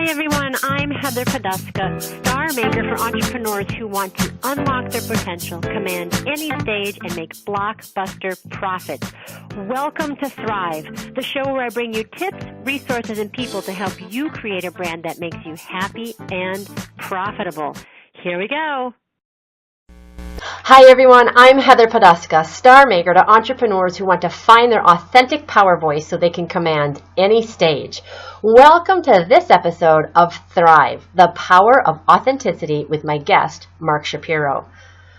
Hi everyone, I'm Heather Poduska, star maker for entrepreneurs who want to unlock their potential, command any stage, and make blockbuster profits. Welcome to Thrive, the show where I bring you tips, resources, and people to help you create a brand that makes you happy and profitable. Here we go. Hi everyone, I'm Heather Poduska, star maker to entrepreneurs who want to find their authentic power voice so they can command any stage. Welcome to this episode of Thrive, the power of authenticity with my guest, Mark Shapiro.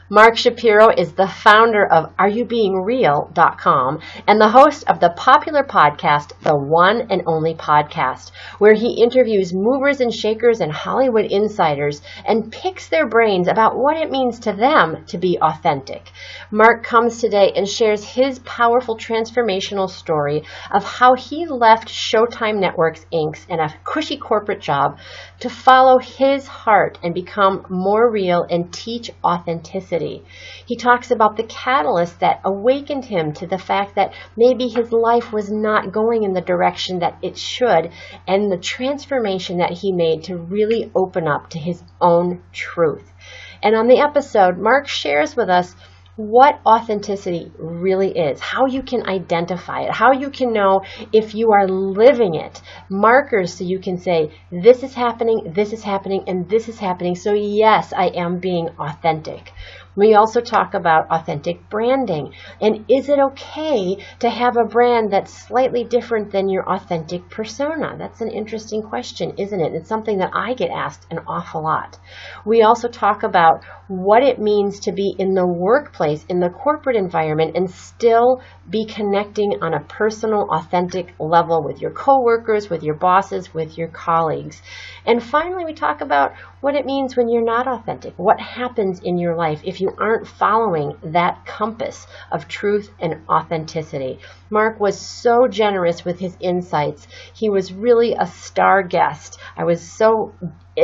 Mark Shapiro is the founder of AreYouBeingReal.com and the host of the popular podcast, The One and Only Podcast, where he interviews movers and shakers and Hollywood insiders and picks their brains about what it means to them to be authentic. Mark comes today and shares his powerful transformational story of how he left Showtime Networks Inc. and a cushy corporate job to follow his heart and become more real and teach authenticity. He talks about the catalyst that awakened him to the fact that maybe his life was not going in the direction that it should, and the transformation that he made to really open up to his own truth. And on the episode, Mark shares with us what authenticity really is, how you can identify it, how you can know if you are living it, markers so you can say, this is happening, and this is happening, so yes, I am being authentic. We also talk about authentic branding, and is it okay to have a brand that's slightly different than your authentic persona? That's an interesting question, isn't it? It's something that I get asked an awful lot. We also talk about what it means to be in the workplace, in the corporate environment, and still be connecting on a personal, authentic level with your coworkers, with your bosses, with your colleagues. And finally, we talk about what it means when you're not authentic, what happens in your life if you aren't following that compass of truth and authenticity. Mark was so generous with his insights. He was really a star guest. I was so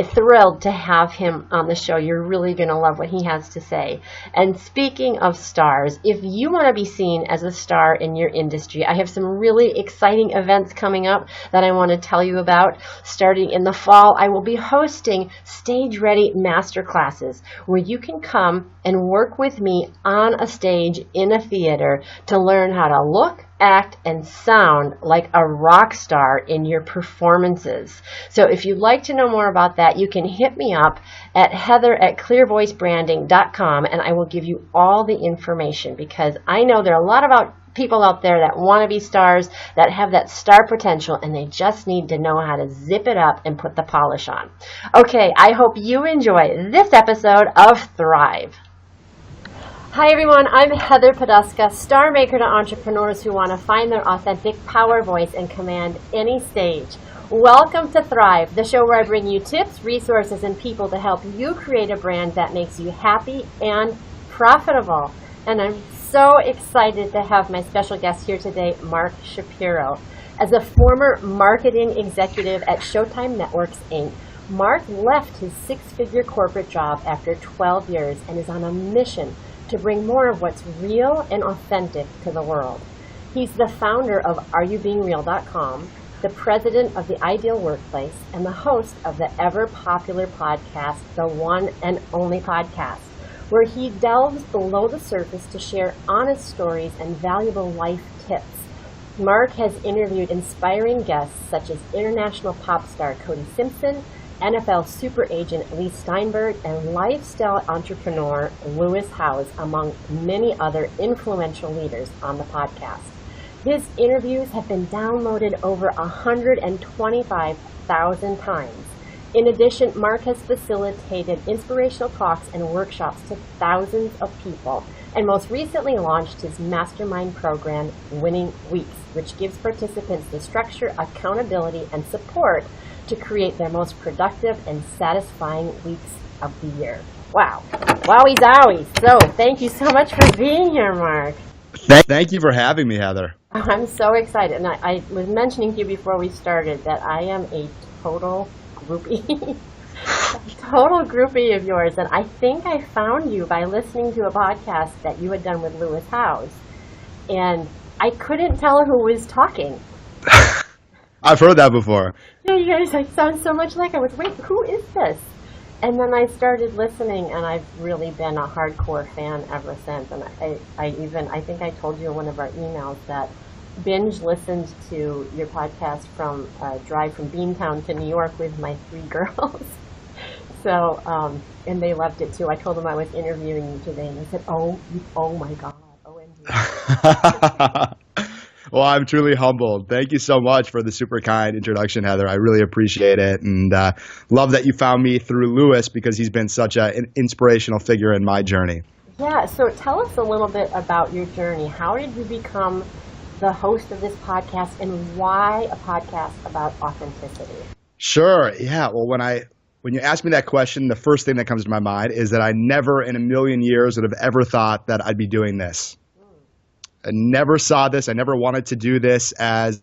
thrilled to have him on the show. You're really going to love what he has to say. And speaking of stars, if you want to be seen as a star in your industry, I have some really exciting events coming up that I want to tell you about. Starting in the fall, I will be hosting stage-ready masterclasses where you can come and work with me on a stage in a theater to learn how to look, act, and sound like a rock star in your performances. So if you'd like to know more about that, you can hit me up at heather@clearvoicebranding.com and I will give you all the information, because I know there are a lot of people out there that want to be stars, that have that star potential, and they just need to know how to zip it up and put the polish on. Okay, I hope you enjoy this episode of Thrive. Hi everyone, I'm Heather Poduska, star maker to entrepreneurs who want to find their authentic power voice and command any stage. Welcome to Thrive, the show where I bring you tips, resources, and people to help you create a brand that makes you happy and profitable. And I'm so excited to have my special guest here today, Mark Shapiro. As a former marketing executive at Showtime Networks Inc., Mark left his six-figure corporate job after 12 years and is on a mission to bring more of what's real and authentic to the world. He's the founder of AreYouBeingReal.com, the president of The Ideal Workplace, and the host of the ever-popular podcast, The One and Only Podcast, where he delves below the surface to share honest stories and valuable life tips. Mark has interviewed inspiring guests such as international pop star Cody Simpson, NFL super agent Lee Steinberg, and lifestyle entrepreneur Lewis Howes, among many other influential leaders on the podcast. His interviews have been downloaded over 125,000 times. In addition, Mark has facilitated inspirational talks and workshops to thousands of people, and most recently launched his mastermind program, Winning Weeks, which gives participants the structure, accountability, and support to create their most productive and satisfying weeks of the year. Wow. Wowie zowie. So thank you so much for being here, Mark. Thank you for having me, Heather. I'm so excited. And I was mentioning to you before we started that I am a total groupie. Total groupie of yours. And I think I found you by listening to a podcast that you had done with Lewis Howes. And I couldn't tell who was talking. I've heard that before. Yeah, you guys sound so much like I was. Wait, who is this? And then I started listening, and I've really been a hardcore fan ever since. And I think I told you in one of our emails that binge listened to your podcast from a drive from Beantown to New York with my 3 girls. So, and they loved it too. I told them I was interviewing you today, and they said, "Oh my God, OMG." Well, I'm truly humbled. Thank you so much for the super kind introduction, Heather. I really appreciate it, and love that you found me through Lewis because he's been such an inspirational figure in my journey. Yeah, so tell us a little bit about your journey. How did you become the host of this podcast, and why a podcast about authenticity? Sure. Yeah. Well, when you ask me that question, the first thing that comes to my mind is that I never in a million years would have ever thought that I'd be doing this. I never saw this. I never wanted to do this as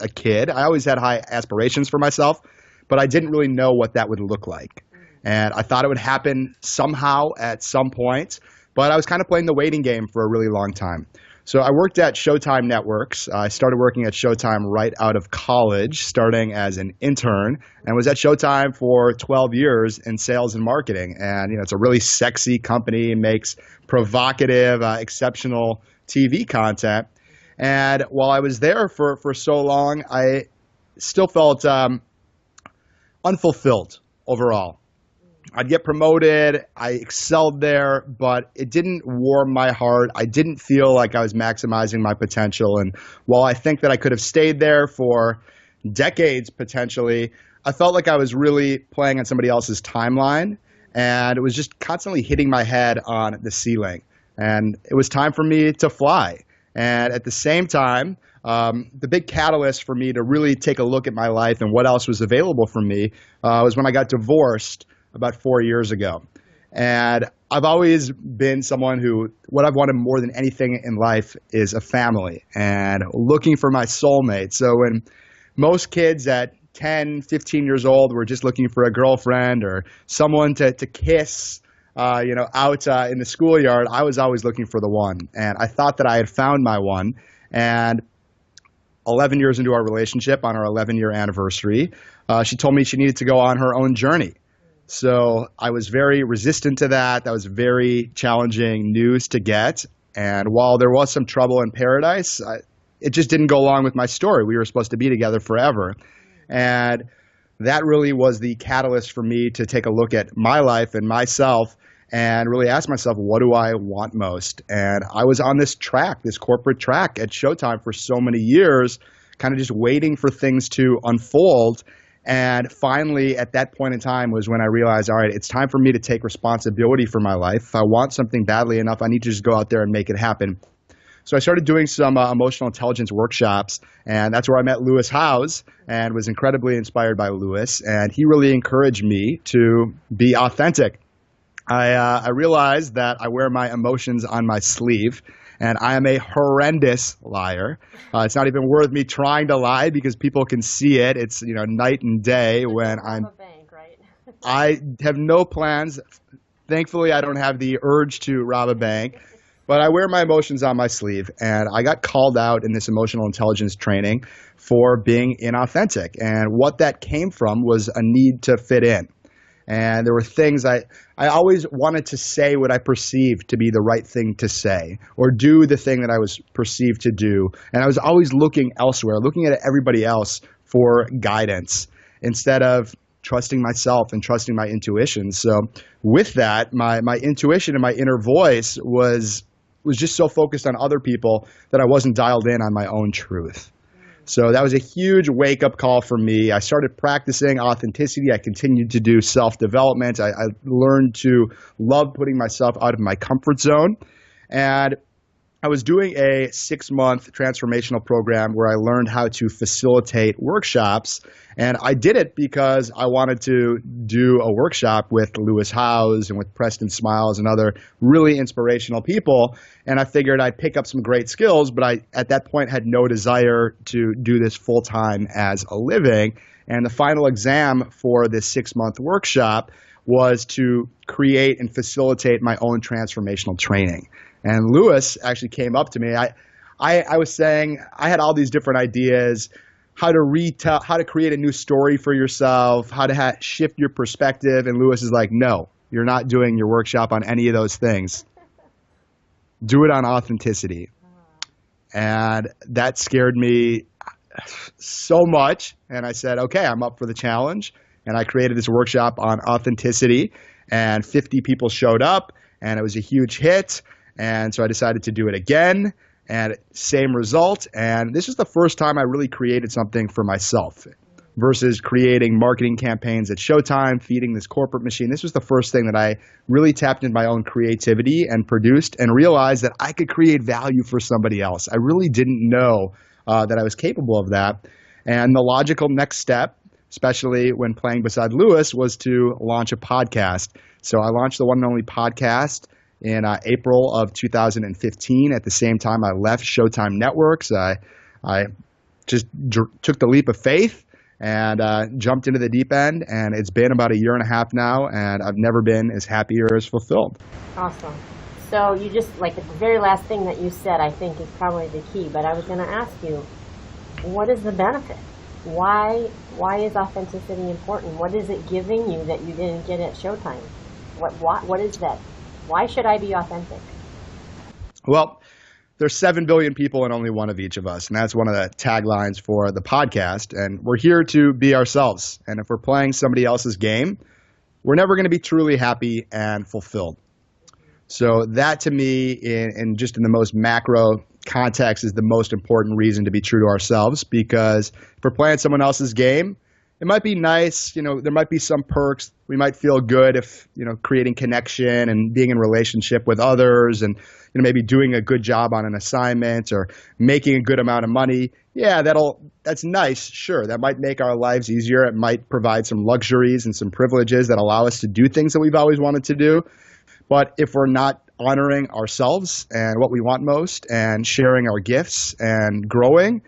a kid. I always had high aspirations for myself, but I didn't really know what that would look like. And I thought it would happen somehow at some point, but I was kind of playing the waiting game for a really long time. So I worked at Showtime Networks. I started working at Showtime right out of college, starting as an intern, and was at Showtime for 12 years in sales and marketing. And it's a really sexy company, makes provocative, exceptional TV content. And while I was there for so long, I still felt unfulfilled overall. I'd get promoted, I excelled there, but it didn't warm my heart. I didn't feel like I was maximizing my potential. And while I think that I could have stayed there for decades potentially, I felt like I was really playing on somebody else's timeline, and it was just constantly hitting my head on the ceiling. And it was time for me to fly. And at the same time, the big catalyst for me to really take a look at my life and what else was available for me was when I got divorced about 4 years ago. And I've always been someone who, what I've wanted more than anything in life is a family and looking for my soulmate. So when most kids at 10, 15 years old were just looking for a girlfriend or someone to kiss, out in the schoolyard, I was always looking for the one. And I thought that I had found my one. And 11 years into our relationship, on our 11-year anniversary, she told me she needed to go on her own journey. So I was very resistant to that. That was very challenging news to get. And while there was some trouble in paradise, it just didn't go along with my story. We were supposed to be together forever. And that really was the catalyst for me to take a look at my life and myself and really ask myself, what do I want most? And I was on this track, this corporate track at Showtime for so many years, kind of just waiting for things to unfold. And finally, at that point in time was when I realized, all right, it's time for me to take responsibility for my life. If I want something badly enough, I need to just go out there and make it happen. So I started doing some emotional intelligence workshops, and that's where I met Lewis Howes and was incredibly inspired by Lewis. And he really encouraged me to be authentic. I realized that I wear my emotions on my sleeve, and I am a horrendous liar. It's not even worth me trying to lie because people can see it. It's night and day when I'm. Bank, right? I have no plans. Thankfully, I don't have the urge to rob a bank, but I wear my emotions on my sleeve. And I got called out in this emotional intelligence training for being inauthentic. And what that came from was a need to fit in. And there were things I always wanted to say what I perceived to be the right thing to say or do the thing that I was perceived to do. And I was always looking elsewhere, looking at everybody else for guidance instead of trusting myself and trusting my intuition. So with that, my intuition and my inner voice was just so focused on other people that I wasn't dialed in on my own truth. So that was a huge wake-up call for me. I started practicing authenticity. I continued to do self-development. I learned to love putting myself out of my comfort zone. And I was doing a 6-month transformational program where I learned how to facilitate workshops. And I did it because I wanted to do a workshop with Lewis Howes and with Preston Smiles and other really inspirational people. And I figured I'd pick up some great skills, but I, at that point, had no desire to do this full-time as a living. And the final exam for this 6-month workshop was to create and facilitate my own transformational training. And Lewis actually came up to me. I was saying I had all these different ideas how to retell, how to create a new story for yourself, how to shift your perspective. And Lewis is like, no, you're not doing your workshop on any of those things. Do it on authenticity. And that scared me so much. And I said, okay, I'm up for the challenge. And I created this workshop on authenticity, and 50 people showed up, and it was a huge hit. And so I decided to do it again, and same result. And this was the first time I really created something for myself versus creating marketing campaigns at Showtime, feeding this corporate machine. This was the first thing that I really tapped into my own creativity and produced and realized that I could create value for somebody else. I really didn't know that I was capable of that. And the logical next step, especially when playing beside Lewis, was to launch a podcast. So I launched the One and Only podcast in April of 2015. At the same time, I left Showtime Networks. I just took the leap of faith and jumped into the deep end. And it's been about a year and a half now, and I've never been as happy or as fulfilled. Awesome. So you just, like the very last thing that you said, I think is probably the key. But I was going to ask you, what is the benefit? Why is authenticity important? What is it giving you that you didn't get at Showtime? What is that? Why should I be authentic? Well, there's 7 billion people and only one of each of us. And that's one of the taglines for the podcast. And we're here to be ourselves. And if we're playing somebody else's game, we're never going to be truly happy and fulfilled. So that to me, in just in the most macro context, is the most important reason to be true to ourselves, because if we're playing someone else's game, it might be nice, there might be some perks. We might feel good if, creating connection and being in relationship with others and, maybe doing a good job on an assignment or making a good amount of money. Yeah, that's nice. Sure. That might make our lives easier. It might provide some luxuries and some privileges that allow us to do things that we've always wanted to do. But if we're not honoring ourselves and what we want most and sharing our gifts and growing,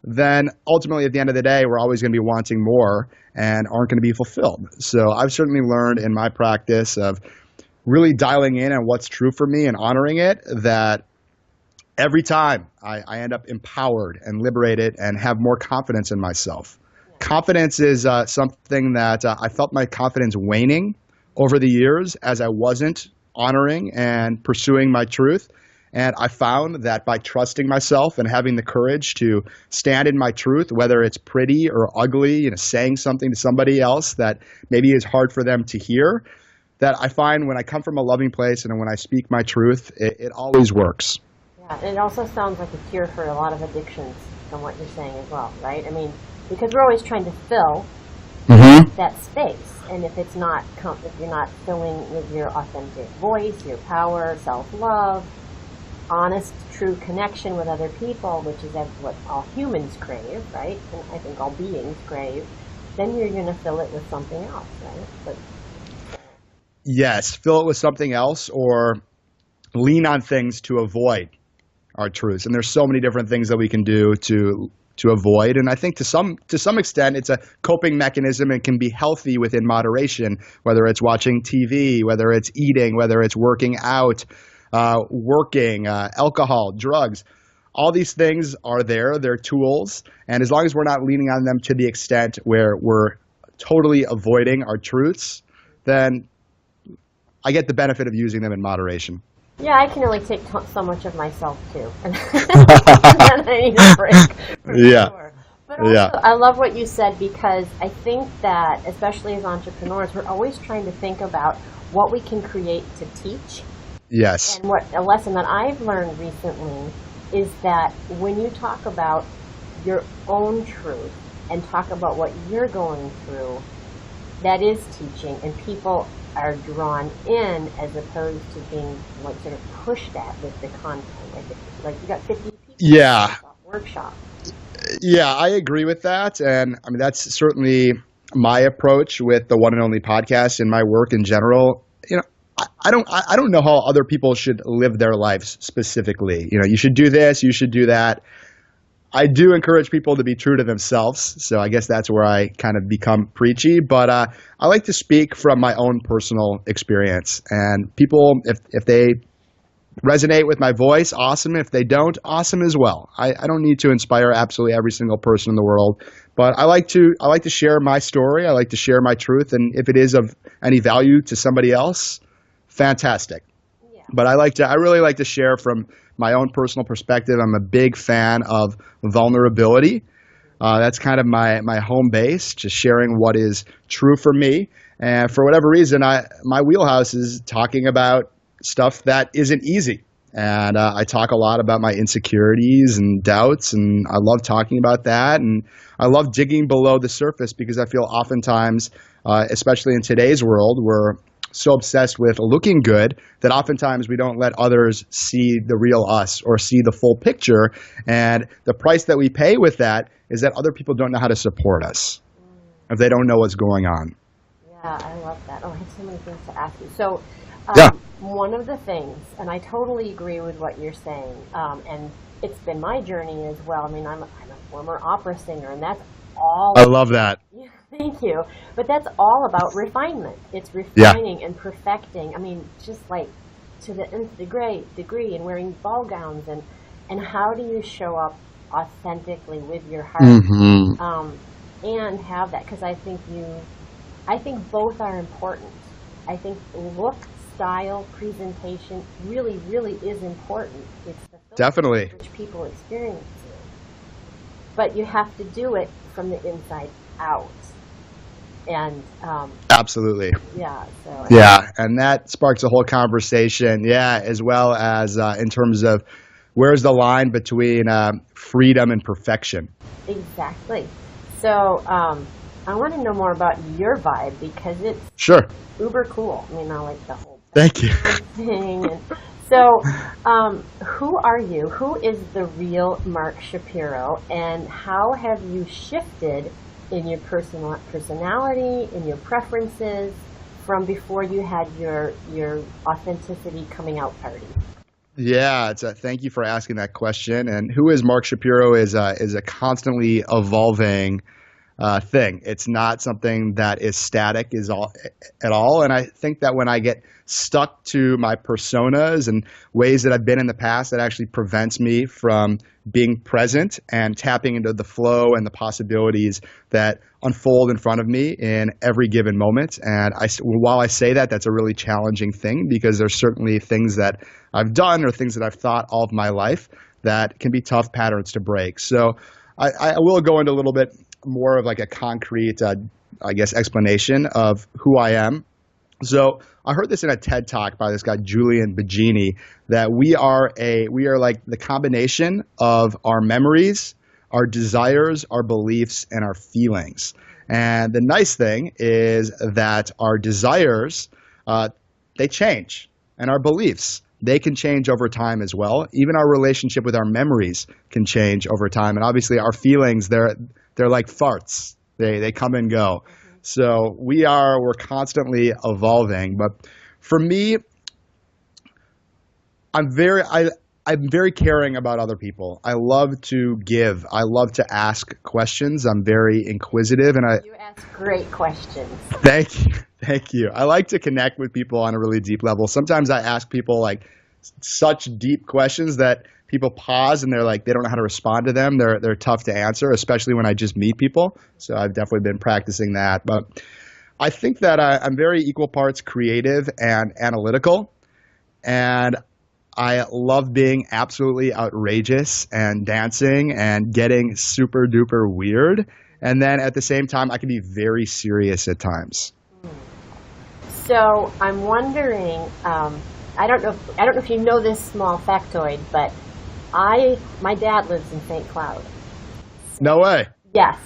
then ultimately at the end of the day, we're always going to be wanting more and aren't going to be fulfilled. So I've certainly learned in my practice of really dialing in on what's true for me and honoring it, that every time I end up empowered and liberated and have more confidence in myself. Confidence is something that I felt my confidence waning over the years as I wasn't honoring and pursuing my truth. And I found that by trusting myself and having the courage to stand in my truth, whether it's pretty or ugly, saying something to somebody else that maybe is hard for them to hear, that I find when I come from a loving place and when I speak my truth, it always works. Yeah, and it also sounds like a cure for a lot of addictions from what you're saying as well, right? I mean, because we're always trying to fill that space. And if you're not filling with your authentic voice, your power, self-love, honest, true connection with other people, which is what all humans crave, right? And I think all beings crave, then you're going to fill it with something else, right? Yes, fill it with something else or lean on things to avoid our truths. And there's so many different things that we can do to avoid. And I think to some extent, it's a coping mechanism and can be healthy within moderation, whether it's watching TV, whether it's eating, whether it's working out, working, alcohol, drugs. All these things are there. They're tools. And as long as we're not leaning on them to the extent where we're totally avoiding our truths, then I get the benefit of using them in moderation. Yeah, I can only take so much of myself too. And then I need a break. Yeah. Sure. But also, I love what you said, because I think that, especially as entrepreneurs, we're always trying to think about what we can create to teach. Yes. And a lesson that I've learned recently is that when you talk about your own truth and talk about what you're going through, that is teaching, and people are drawn in as opposed to being sort of pushed at with the content. Like you got 50 people in workshop. Yeah, I agree with that. And I mean, that's certainly my approach with the One and Only podcast and my work in general. I don't know how other people should live their lives specifically. You should do this, you should do that. I do encourage people to be true to themselves. So I guess that's where I kind of become preachy. But I like to speak from my own personal experience. And people, if they resonate with my voice, awesome. If they don't, awesome as well. I don't need to inspire absolutely every single person in the world, but I like to share my story. I like to share my truth, and if it is of any value to somebody else, fantastic. Yeah. But I really like to share from my own personal perspective. I'm a big fan of vulnerability. That's kind of my home base, just sharing what is true for me. And for whatever reason, my wheelhouse is talking about stuff that isn't easy. And I talk a lot about my insecurities and doubts, and I love talking about that. And I love digging below the surface because I feel oftentimes, especially in today's world, we're so obsessed with looking good that oftentimes we don't let others see the real us or see the full picture. And the price that we pay with that is that other people don't know how to support us if they don't know what's going on. Yeah, I love that. Oh, I have so many things to ask you. So, Yeah. one of the things, and I totally agree with what you're saying, and it's been my journey as well. I mean, I'm a former opera singer, and that's all. I love that. Yeah, thank you. But that's all about refinement. It's refining and perfecting. I mean, just like to the nth degree, and wearing ball gowns, and how do you show up authentically with your heart, and have that? Because I think both are important. I think look, style, presentation really, really is important. It's the filter Definitely. which people experience it. But you have to do it from the inside out. And Absolutely. yeah, so Yeah, and that sparks a whole conversation, as well as in terms of where's the line between freedom and perfection. exactly. So I want to know more about your vibe because it's Sure. uber cool. I mean, I like the whole Thank you. thing. And so, who are you? Who is the real Mark Shapiro, and how have you shifted in your personality, in your preferences, from before you had your authenticity coming out party? Yeah, thank you for asking that question. And who is Mark Shapiro is a constantly evolving thing. It's not something that is static at all. And I think that when I get stuck to my personas and ways that I've been in the past, that actually prevents me from being present and tapping into the flow and the possibilities that unfold in front of me in every given moment. And while I say that, that's a really challenging thing because there's certainly things that I've done or things that I've thought all of my life that can be tough patterns to break. So I will go into a little bit more of like a concrete, explanation of who I am. So I heard this in a TED Talk by this guy, Julian Bagini, that we are like the combination of our memories, our desires, our beliefs, and our feelings. And the nice thing is that our desires, they change, and our beliefs, they can change over time as well. Even our relationship with our memories can change over time. And obviously our feelings, they're like farts. They come and go. So we're constantly evolving. But for me, I'm very caring about other people. I love to give. I love to ask questions. I'm very inquisitive, and You ask great questions. Thank you. I like to connect with people on a really deep level. Sometimes I ask people like such deep questions that people pause and they're like, they don't know how to respond to them. They're tough to answer, especially when I just meet people. So I've definitely been practicing that. But I think that I'm very equal parts creative and analytical. And I love being absolutely outrageous and dancing and getting super duper weird. And then at the same time, I can be very serious at times. So I'm wondering, I don't know if you know this small factoid, but my dad lives in St. Cloud. No way. Yes.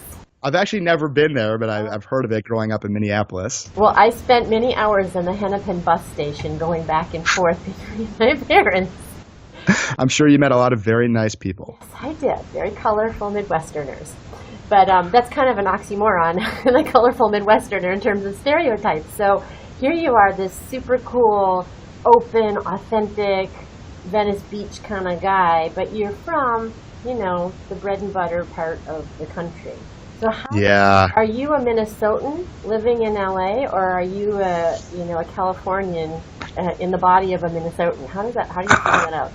I've actually never been there, but I've heard of it growing up in Minneapolis. Well, I spent many hours in the Hennepin bus station going back and forth between my parents. I'm sure you met a lot of very nice people. Yes, I did. Very colorful Midwesterners. But that's kind of an oxymoron, the colorful Midwesterner in terms of stereotypes. So here you are, this super cool, open, authentic, Venice Beach kind of guy, but you're from, the bread and butter part of the country. So how Yeah. are you a Minnesotan living in LA, or are you a Californian in the body of a Minnesotan? How do you figure that out?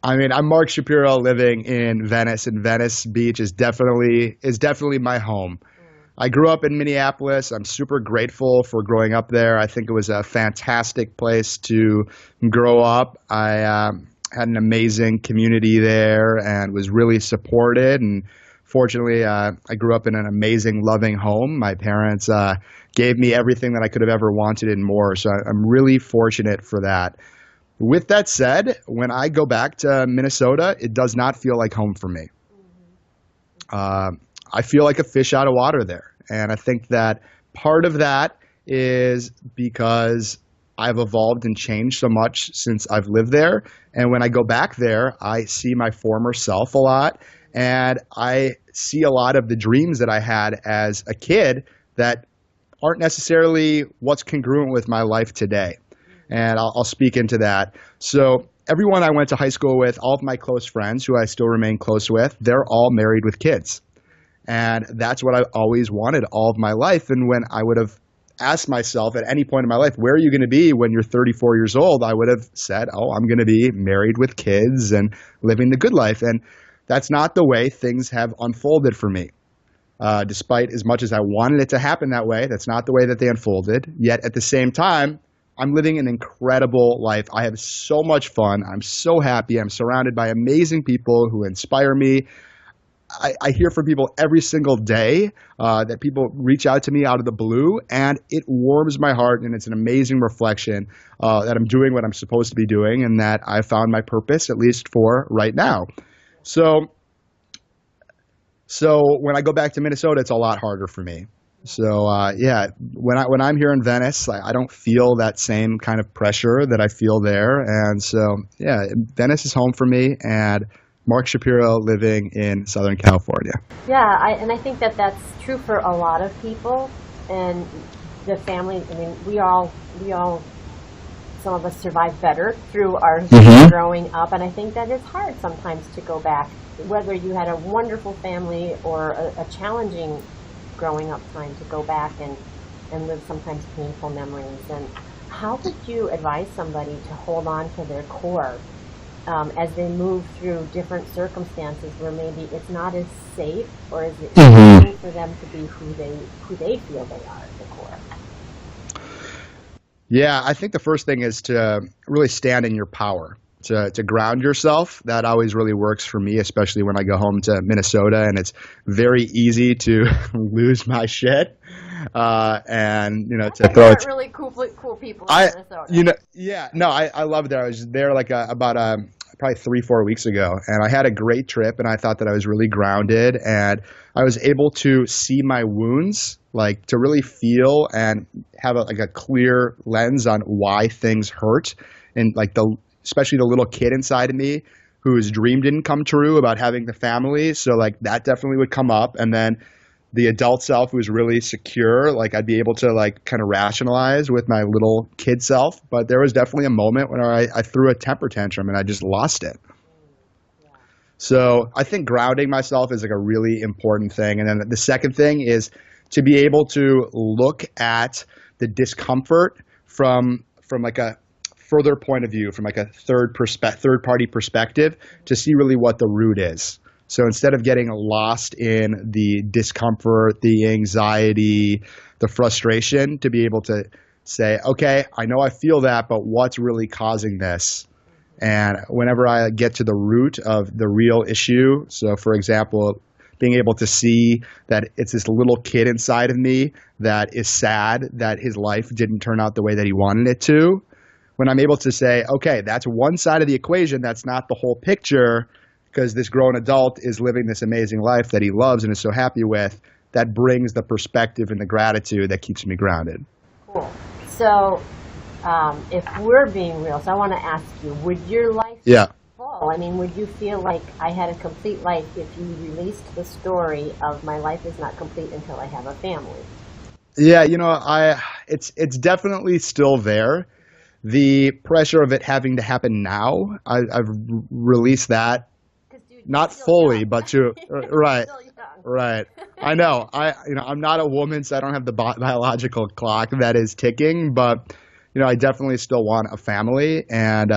I mean, I'm Mark Shapiro living in Venice, and Venice Beach is definitely my home. I grew up in Minneapolis. I'm super grateful for growing up there. I think it was a fantastic place to grow up. I had an amazing community there and was really supported. And fortunately, I grew up in an amazing, loving home. My parents gave me everything that I could have ever wanted and more. So I'm really fortunate for that. With that said, when I go back to Minnesota, it does not feel like home for me. I feel like a fish out of water there. And I think that part of that is because I've evolved and changed so much since I've lived there. And when I go back there, I see my former self a lot. And I see a lot of the dreams that I had as a kid that aren't necessarily what's congruent with my life today. And I'll speak into that. So everyone I went to high school with, all of my close friends who I still remain close with, they're all married with kids. And that's what I always wanted all of my life. And when I would have asked myself at any point in my life, where are you going to be when you're 34 years old? I would have said, oh, I'm going to be married with kids and living the good life. And that's not the way things have unfolded for me. Despite as much as I wanted it to happen that way, that's not the way that they unfolded. Yet at the same time, I'm living an incredible life. I have so much fun. I'm so happy. I'm surrounded by amazing people who inspire me. I hear from people every single day that people reach out to me out of the blue, and it warms my heart, and it's an amazing reflection that I'm doing what I'm supposed to be doing and that I found my purpose, at least for right now. So when I go back to Minnesota, it's a lot harder for me. So when I'm here in Venice, I don't feel that same kind of pressure that I feel there. And so, Venice is home for me, and Mark Shapiro living in Southern California. Yeah, I think that's true for a lot of people, and the family. I mean, we all. Some of us survive better through our growing up, and I think that it's hard sometimes to go back, whether you had a wonderful family or a challenging growing up time, to go back and live sometimes painful memories. And how would you advise somebody to hold on to their core as they move through different circumstances where maybe it's not as safe, or is it easy for them to be who they feel they are at the core? Yeah, I think the first thing is to really stand in your power, to ground yourself. That always really works for me, especially when I go home to Minnesota, and it's very easy to lose my shit. And to throw it. Really cool people in Minnesota. I love that. I was there about probably 3-4 weeks ago, and I had a great trip, and I thought that I was really grounded, and I was able to see my wounds, like to really feel and have a clear lens on why things hurt, and especially the little kid inside of me whose dream didn't come true about having the family. So that definitely would come up, and then the adult self who was really secure, I'd be able to kind of rationalize with my little kid self. But there was definitely a moment when I threw a temper tantrum and I just lost it. So I think grounding myself is a really important thing. And then the second thing is to be able to look at the discomfort from a further point of view, from a third party perspective, to see really what the root is. So instead of getting lost in the discomfort, the anxiety, the frustration, to be able to say, okay, I know I feel that, but what's really causing this? And whenever I get to the root of the real issue, so for example, being able to see that it's this little kid inside of me that is sad that his life didn't turn out the way that he wanted it to, when I'm able to say, okay, that's one side of the equation, that's not the whole picture, because this grown adult is living this amazing life that he loves and is so happy with, that brings the perspective and the gratitude that keeps me grounded. Cool. So if we're being real, so I want to ask you, would your life be full? I mean, would you feel like I had a complete life if you released the story of my life is not complete until I have a family? Yeah, it's definitely still there. The pressure of it having to happen now, I've released that. Not fully, but right. Right. I know. I'm not a woman, so I don't have the biological clock that is ticking, but, I definitely still want a family, and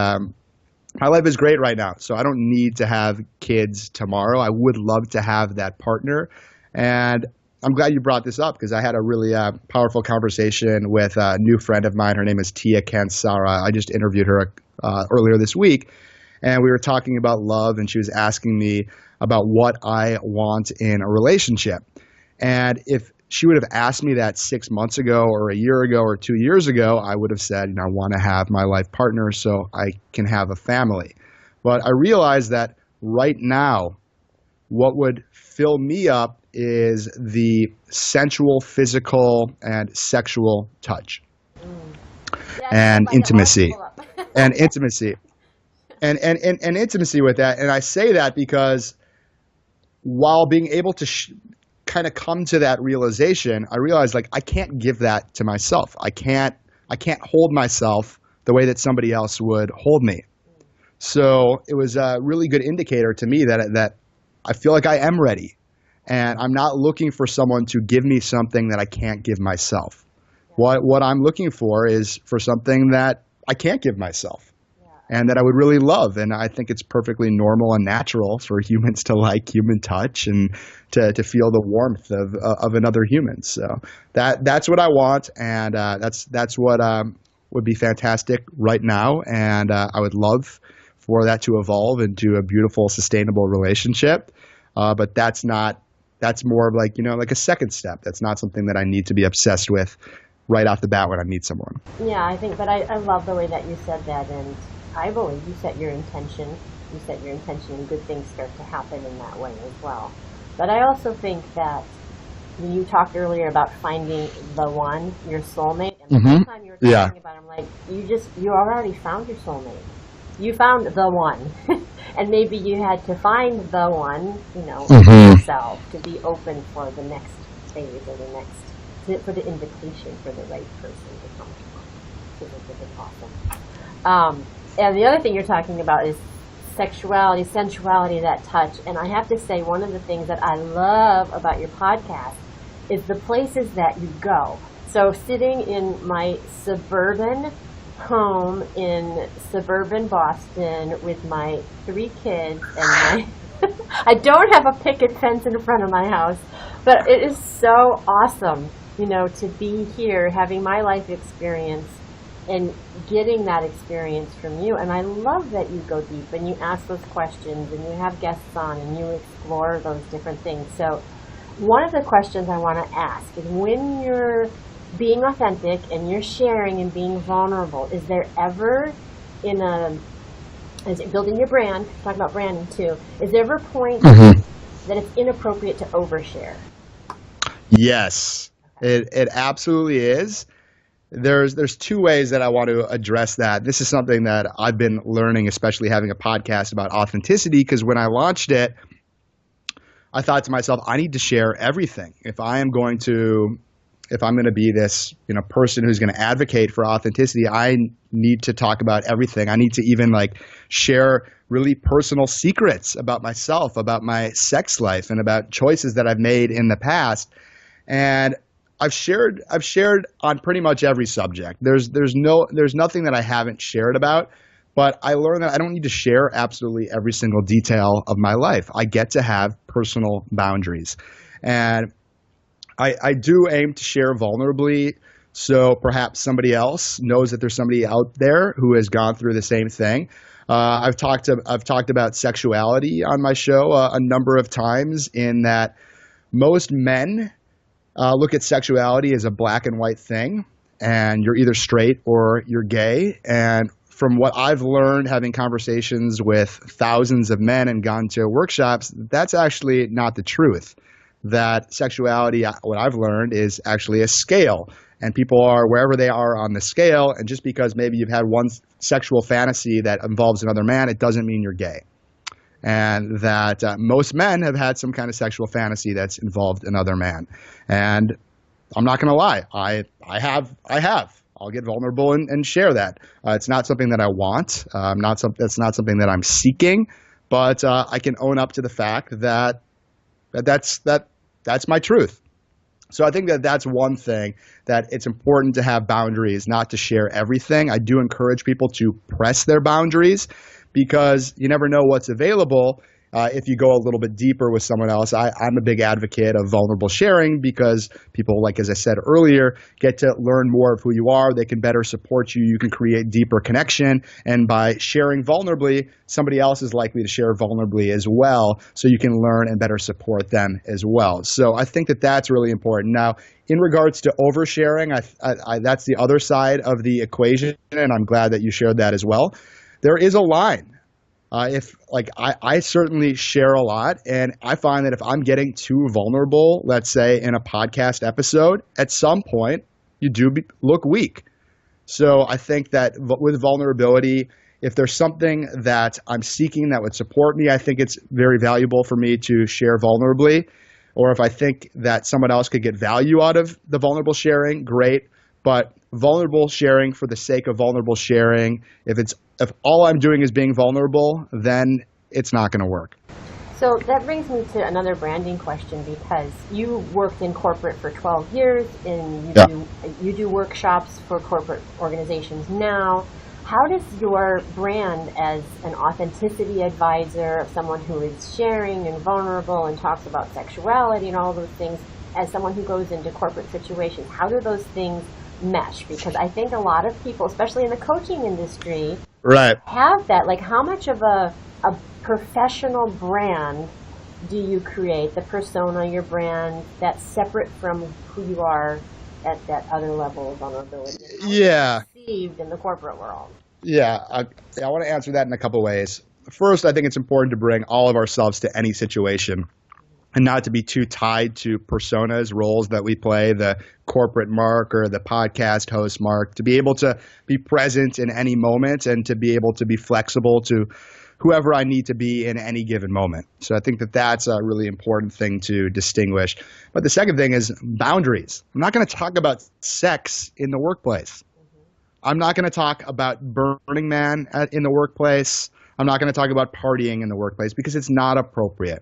my life is great right now, so I don't need to have kids tomorrow. I would love to have that partner, and I'm glad you brought this up because I had a really powerful conversation with a new friend of mine. Her name is Tia Kansara. I just interviewed her earlier this week, and we were talking about love, and she was asking me about what I want in a relationship. And if she would have asked me that 6 months ago or a year ago or 2 years ago, I would have said, I want to have my life partner so I can have a family. But I realized that right now, what would fill me up is the sensual, physical, and sexual touch and intimacy and intimacy and intimacy with that. And I say that because while being able to kind of come to that realization, I realized I can't give that to myself. I can't hold myself the way that somebody else would hold me. So it was a really good indicator to me that I feel like I am ready, and I'm not looking for someone to give me something that I can't give myself. What I'm looking for is for something that I can't give myself. And that I would really love. And I think it's perfectly normal and natural for humans to like human touch and to feel the warmth of another human. So that's what I want, and that's what would be fantastic right now. And I would love for that to evolve into a beautiful, sustainable relationship. But that's more of like a second step. That's not something that I need to be obsessed with right off the bat when I meet someone. Yeah, I think, but I love the way that you said that, and I believe you set your intention. You set your intention, and good things start to happen in that way as well. But I also think that when you talked earlier about finding the one, your soulmate, and the whole time you were talking about it, I'm like, you already found your soulmate. You found the one. And maybe you had to find the one, yourself, to be open for the next phase or for the invitation for the right person to come to. So it's awesome. And the other thing you're talking about is sexuality, sensuality, that touch. And I have to say, one of the things that I love about your podcast is the places that you go. So sitting in my suburban home in suburban Boston with my 3 kids and I don't have a picket fence in front of my house, but it is so awesome, to be here, having my life experience and getting that experience from you. And I love that you go deep and you ask those questions and you have guests on and you explore those different things. So one of the questions I want to ask is, when you're being authentic and you're sharing and being vulnerable, is there ever building your brand, talk about branding too, is there ever a point that it's inappropriate to overshare? Yes, it absolutely is. There's 2 ways that I want to address that. This is something that I've been learning, especially having a podcast about authenticity, because when I launched it, I thought to myself, I need to share everything. If I'm going to be this, person who's going to advocate for authenticity, I need to talk about everything. I need to even share really personal secrets about myself, about my sex life, and about choices that I've made in the past. And I've shared on pretty much every subject. There's nothing that I haven't shared about, but I learned that I don't need to share absolutely every single detail of my life. I get to have personal boundaries. And I do aim to share vulnerably, so perhaps somebody else knows that there's somebody out there who has gone through the same thing. I've talked about sexuality on my show a number of times, in that most men look at sexuality as a black and white thing, and you're either straight or you're gay. And from what I've learned, having conversations with thousands of men and gone to workshops, that's actually not the truth. That sexuality, what I've learned, is actually a scale, and people are wherever they are on the scale. And just because maybe you've had one sexual fantasy that involves another man, it doesn't mean you're gay. And that most men have had some kind of sexual fantasy that's involved another man. And I'm not going to lie, I have. I'll get vulnerable and share that. It's not something that I want. That's not something that I'm seeking. But I can own up to the fact that That's my truth. So I think that that's one thing, that it's important to have boundaries, not to share everything. I do encourage people to press their boundaries because you never know what's available if you go a little bit deeper with someone else. I'm a big advocate of vulnerable sharing because people, like as I said earlier, get to learn more of who you are. They can better support you. You can create deeper connection. And by sharing vulnerably, somebody else is likely to share vulnerably as well. So you can learn and better support them as well. So I think that that's really important. Now, in regards to oversharing, that's the other side of the equation. And I'm glad that you shared that as well. There is a line. I certainly share a lot, and I find that if I'm getting too vulnerable, let's say in a podcast episode, at some point you do look weak. So I think that with vulnerability, if there's something that I'm seeking that would support me, I think it's very valuable for me to share vulnerably. Or if I think that someone else could get value out of the vulnerable sharing, great. But vulnerable sharing for the sake of vulnerable sharing, if all I'm doing is being vulnerable, then it's not going to work. So that brings me to another branding question, because you worked in corporate for 12 years and you do workshops for corporate organizations now. How does your brand as an authenticity advisor, someone who is sharing and vulnerable and talks about sexuality and all those things, as someone who goes into corporate situations, how do those things mesh? Because I think a lot of people, especially in the coaching industry, have that. Like, how much of a professional brand do you create, the persona, your brand, that's separate from who you are at that other level of vulnerability? Yeah. Perceived in the corporate world. Yeah, I want to answer that in a couple ways. First, I think it's important to bring all of ourselves to any situation and not to be too tied to personas, roles that we play, the corporate mark or the podcast host mark, to be able to be present in any moment and to be able to be flexible to whoever I need to be in any given moment. So I think that that's a really important thing to distinguish. But the second thing is boundaries. I'm not going to talk about sex in the workplace. I'm not going to talk about Burning Man in the workplace. I'm not going to talk about partying in the workplace because it's not appropriate.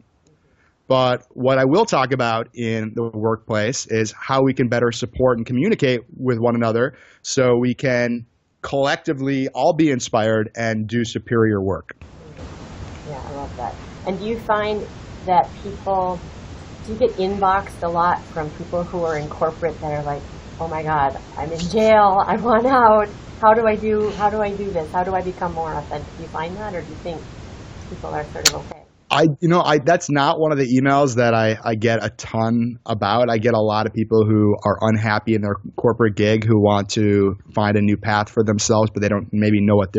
But what I will talk about in the workplace is how we can better support and communicate with one another so we can collectively all be inspired and do superior work. Yeah, I love that. And do you find that do you get inboxed a lot from people who are in corporate that are like, oh my God, I'm in jail, I want out, how do I do this? How do I become more authentic? Do you find that, or do you think people are sort of okay? That's not one of the emails that I get a ton about. I get a lot of people who are unhappy in their corporate gig who want to find a new path for themselves, but they don't maybe know what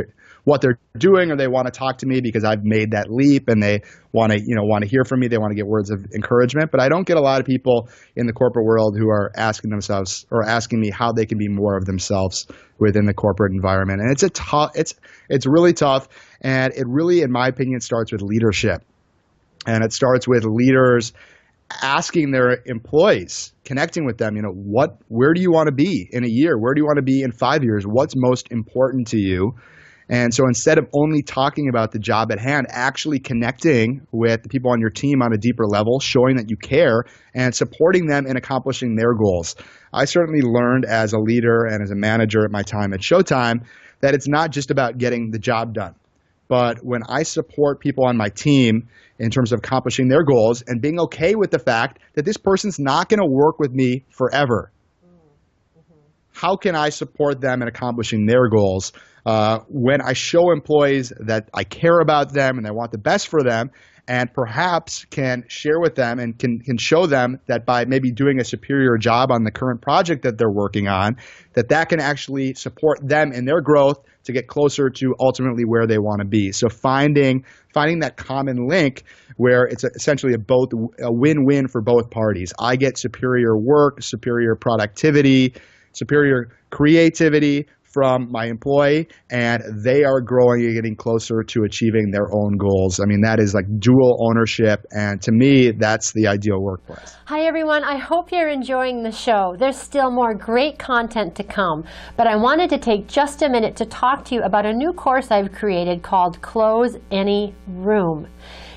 they're doing, or they want to talk to me because I've made that leap and they want to hear from me. They want to get words of encouragement. But I don't get a lot of people in the corporate world who are asking themselves or asking me how they can be more of themselves within the corporate environment. And it's really tough. And it really, in my opinion, starts with leadership. And it starts with leaders asking their employees, connecting with them, where do you want to be in a year? Where do you want to be in 5 years? What's most important to you? And so instead of only talking about the job at hand, actually connecting with the people on your team on a deeper level, showing that you care and supporting them in accomplishing their goals. I certainly learned as a leader and as a manager at my time at Showtime that it's not just about getting the job done. But when I support people on my team in terms of accomplishing their goals and being okay with the fact that this person's not going to work with me forever, how can I support them in accomplishing their goals? When I show employees that I care about them and I want the best for them, and perhaps can share with them and can show them that by maybe doing a superior job on the current project that they're working on, that can actually support them in their growth to get closer to ultimately where they want to be. So finding that common link where it's essentially a win-win for both parties. I get superior work, superior productivity, superior creativity from my employee, and they are growing and getting closer to achieving their own goals. I mean, that is like dual ownership, and to me, that's the ideal workplace. Hi, everyone. I hope you're enjoying the show. There's still more great content to come, but I wanted to take just a minute to talk to you about a new course I've created called Close Any Room.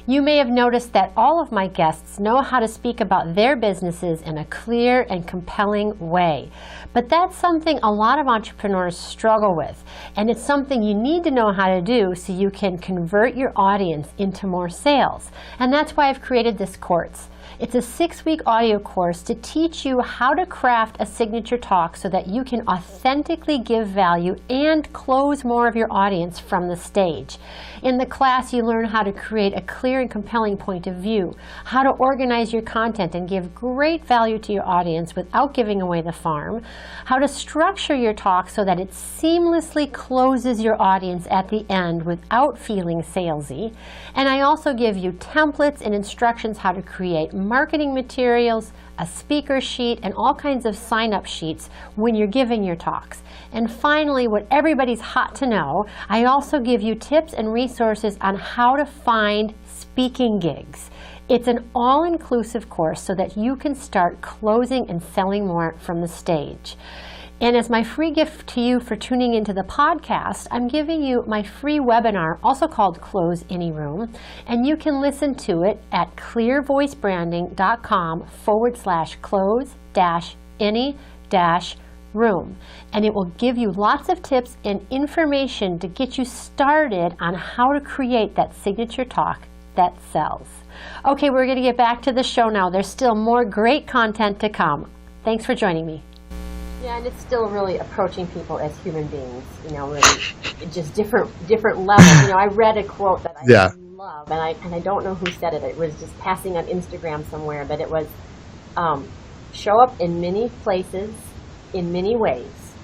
You may have noticed that all of my guests know how to speak about their businesses in a clear and compelling way. But that's something a lot of entrepreneurs struggle with, and it's something you need to know how to do so you can convert your audience into more sales. And that's why I've created this course. It's a 6-week audio course to teach you how to craft a signature talk so that you can authentically give value and close more of your audience from the stage. In the class, you learn how to create a clear and compelling point of view, how to organize your content and give great value to your audience without giving away the farm, how to structure your talk so that it seamlessly closes your audience at the end without feeling salesy. And I also give you templates and instructions how to create marketing materials, a speaker sheet, and all kinds of sign-up sheets when you're giving your talks. And finally, what everybody's hot to know, I also give you tips and resources on how to find speaking gigs. It's an all-inclusive course so that you can start closing and selling more from the stage. And as my free gift to you for tuning into the podcast, I'm giving you my free webinar, also called Close Any Room, and you can listen to it at clearvoicebranding.com/close-any-room. And it will give you lots of tips and information to get you started on how to create that signature talk that sells. Okay, we're going to get back to the show now. There's still more great content to come. Thanks for joining me. Yeah, and it's still really approaching people as human beings, really just different levels. I read a quote that I love, and I don't know who said it. It was just passing on Instagram somewhere, but it was, show up in many places, in many ways,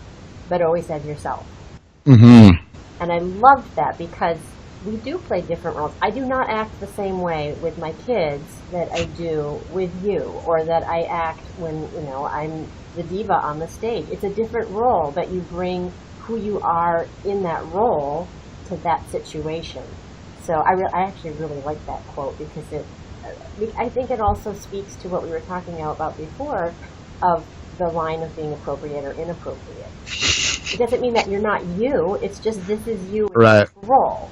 but always as yourself. Mm-hmm. And I loved that because we do play different roles. I do not act the same way with my kids that I do with you, or that I act when, I'm the diva on the stage. It's a different role, but you bring who you are in that role to that situation. So I actually really like that quote because I think it also speaks to what we were talking about before of the line of being appropriate or inappropriate. It doesn't mean that you're not you, it's just this is you in this role.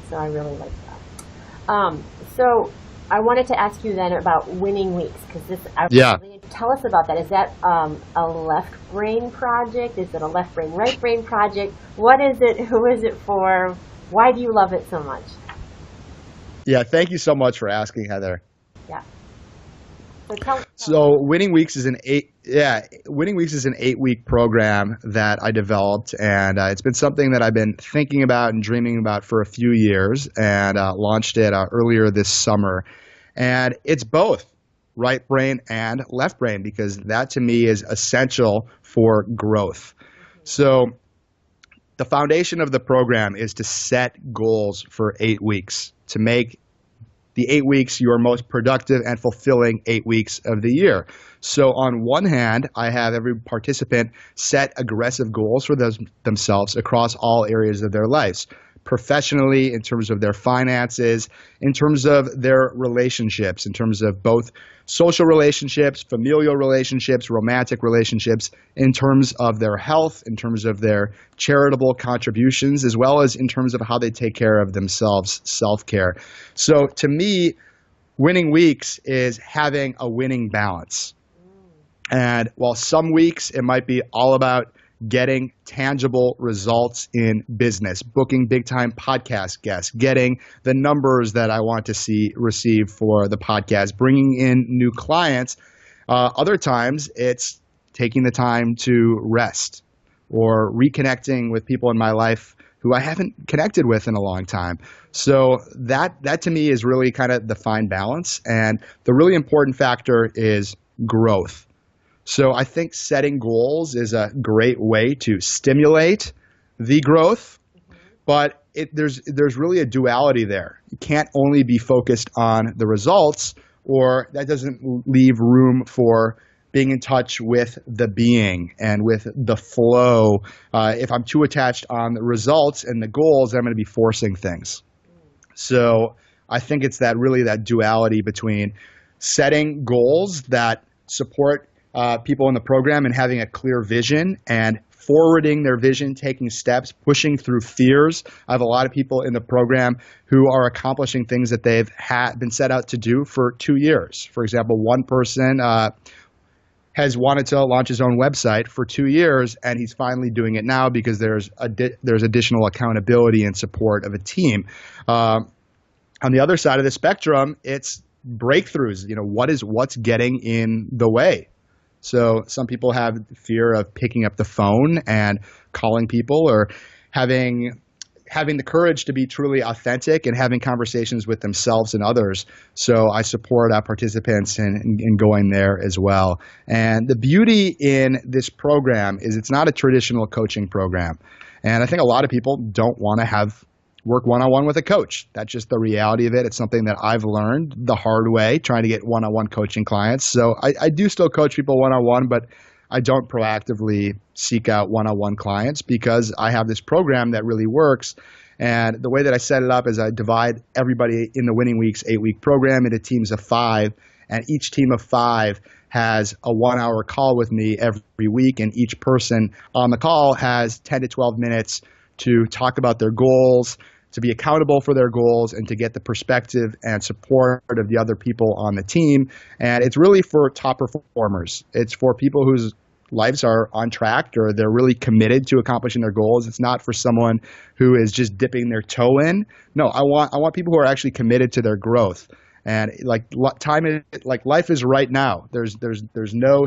So I really like that. So I wanted to ask you then about winning weeks, because tell us about that. Is that a left brain project? Is it a left brain, right brain project? What is it? Who is it for? Why do you love it so much? Yeah, thank you so much for asking, Heather. Yeah. So Winning Weeks is an 8-week program that I developed, and it's been something that I've been thinking about and dreaming about for a few years, and launched it earlier this summer. And it's both right brain and left brain, because that to me is essential for growth. So the foundation of the program is to set goals for 8 weeks, to make the 8 weeks your most productive and fulfilling 8 weeks of the year. So on one hand, I have every participant set aggressive goals for themselves across all areas of their lives. Professionally, in terms of their finances, in terms of their relationships, in terms of both social relationships, familial relationships, romantic relationships, in terms of their health, in terms of their charitable contributions, as well as in terms of how they take care of themselves, self-care. So to me, winning weeks is having a winning balance. And while some weeks it might be all about getting tangible results in business, booking big-time podcast guests, getting the numbers that I want to receive for the podcast, bringing in new clients. Other times, it's taking the time to rest or reconnecting with people in my life who I haven't connected with in a long time. So that to me is really kind of the fine balance. And the really important factor is growth. So I think setting goals is a great way to stimulate the growth, but there's really a duality there. You can't only be focused on the results, or that doesn't leave room for being in touch with the being and with the flow. If I'm too attached on the results and the goals, I'm going to be forcing things. So I think it's that duality between setting goals that support people in the program and having a clear vision, and forwarding their vision, taking steps, pushing through fears. I have a lot of people in the program who are accomplishing things that they've been set out to do for 2 years. For example, one person has wanted to launch his own website for 2 years, and he's finally doing it now because there's additional accountability and support of a team. On the other side of the spectrum, it's breakthroughs. What's getting in the way? So some people have fear of picking up the phone and calling people, or having the courage to be truly authentic and having conversations with themselves and others. So I support our participants in going there as well. And the beauty in this program is it's not a traditional coaching program. And I think a lot of people don't want to work one-on-one with a coach. That's just the reality of it. It's something that I've learned the hard way, trying to get one-on-one coaching clients. So I do still coach people one-on-one, but I don't proactively seek out one-on-one clients because I have this program that really works. And the way that I set it up is I divide everybody in the Winning Weeks 8-week program into teams of 5, and each team of 5 has a 1-hour call with me every week, and each person on the call has 10 to 12 minutes to talk about their goals, to be accountable for their goals, and to get the perspective and support of the other people on the team. And it's really for top performers. It's for people whose lives are on track or they're really committed to accomplishing their goals. It's not for someone who is just dipping their toe in. No, I want people who are actually committed to their growth. And life is right now. There's no